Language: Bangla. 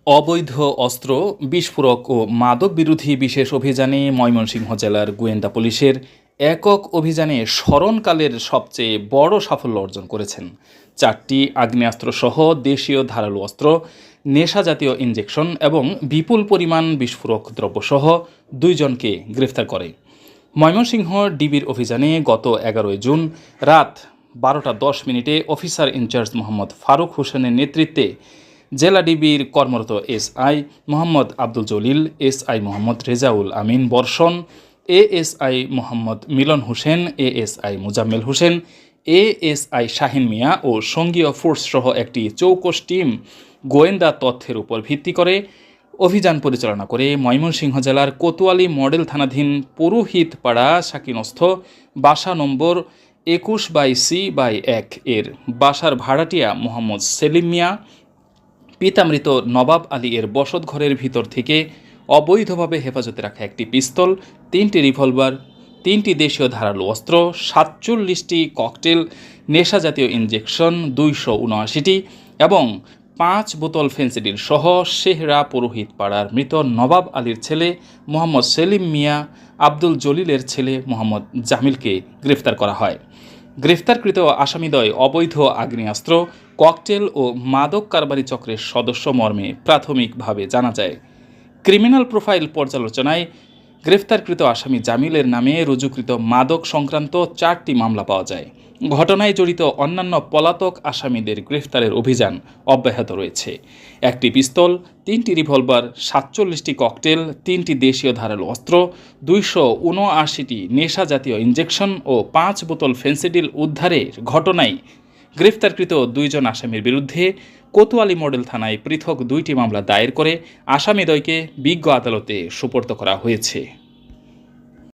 অবৈধ অস্ত্র, বিস্ফোরক ও মাদক বিরোধী বিশেষ অভিযানে ময়মনসিংহ জেলার গোয়েন্দা পুলিশের একক অভিযানে স্মরণকালের সবচেয়ে বড় সাফল্য অর্জন করেছেন। 4টি আগ্নেয়াস্ত্রসহ দেশীয় ধারালো অস্ত্র, নেশাজাতীয় ইনজেকশন এবং বিপুল পরিমাণ বিস্ফোরক দ্রব্যসহ 2 জনকে গ্রেফতার করে। ময়মনসিংহ ডিবির অভিযানে গত 11 জুন রাত 12:10 অফিসার ইনচার্জ মোহাম্মদ ফারুক হোসেনের নেতৃত্বে জেলা ডিবির কর্মরত এসআই মোহাম্মদ আব্দুল জলিল, এসআই মোহাম্মদ রেজাউল আমিন বর্ষণ, এএসআই মোহাম্মদ মিলন হোসেন, এএসআই মুজাম্মেল হোসেন, এএসআই শাহিন মিয়া ও সঙ্গীয় ফোর্স সহ একটি চৌকস টিম গোয়েন্দা তথ্যের উপর ভিত্তি করে অভিযান পরিচালনা করে ময়মনসিংহ জেলার কোতোয়ালি মডেল থানাধীন পুরোহিতপাড়া শাকিনস্থ বাসা নম্বর 21/C/1 এর বাসার ভাড়াটিয়া মোহাম্মদ সেলিম মিয়া, পিতামৃত নবাব আলী এর বসতঘরের ভিতর থেকে অবৈধভাবে হেফাজতে রাখা একটি পিস্তল, 3টি রিভলভার, 3টি দেশীয় ধারালো অস্ত্র, 47টি ককটেল, নেশাজাতীয় ইনজেকশন 279টি এবং 5 বোতল ফেন্সিডিল সহ শেহরা পুরোহিত পাড়ার মৃত নবাব আলীর ছেলে মোহাম্মদ সেলিম মিয়া, আব্দুল জলিলের ছেলে মোহাম্মদ জামিলকে গ্রেফতার করা হয়। গ্রেফতারকৃত আসামিদ্বয় অবৈধ আগ্নেয়াস্ত্র, ককটেল ও মাদক কারবারি চক্রের সদস্য মর্মে প্রাথমিকভাবে জানা যায়। ক্রিমিনাল প্রোফাইল পর্যালোচনায় গ্রেফতারকৃত আসামি জামিলের নামে রুজুকৃত মাদক সংক্রান্ত 4টি মামলা পাওয়া যায়। ঘটনায় জড়িত অন্যান্য পলাতক আসামিদের গ্রেফতারের অভিযান অব্যাহত রয়েছে। 1টি পিস্তল, 3টি রিভলভার, 47টি ককটেল, 3টি দেশীয় ধারালো অস্ত্র, 279টি নেশাজাতীয় ইনজেকশন ও 5 বোতল ফেন্সিডিল উদ্ধারের ঘটনায় গ্রেফতারকৃত 2 জন আসামির বিরুদ্ধে কোতোয়ালি মডেল থানায় পৃথক 2টি মামলা দায়ের করে আসামিদ্বয়কে বিজ্ঞ আদালতে সোপর্দ করা হয়েছে।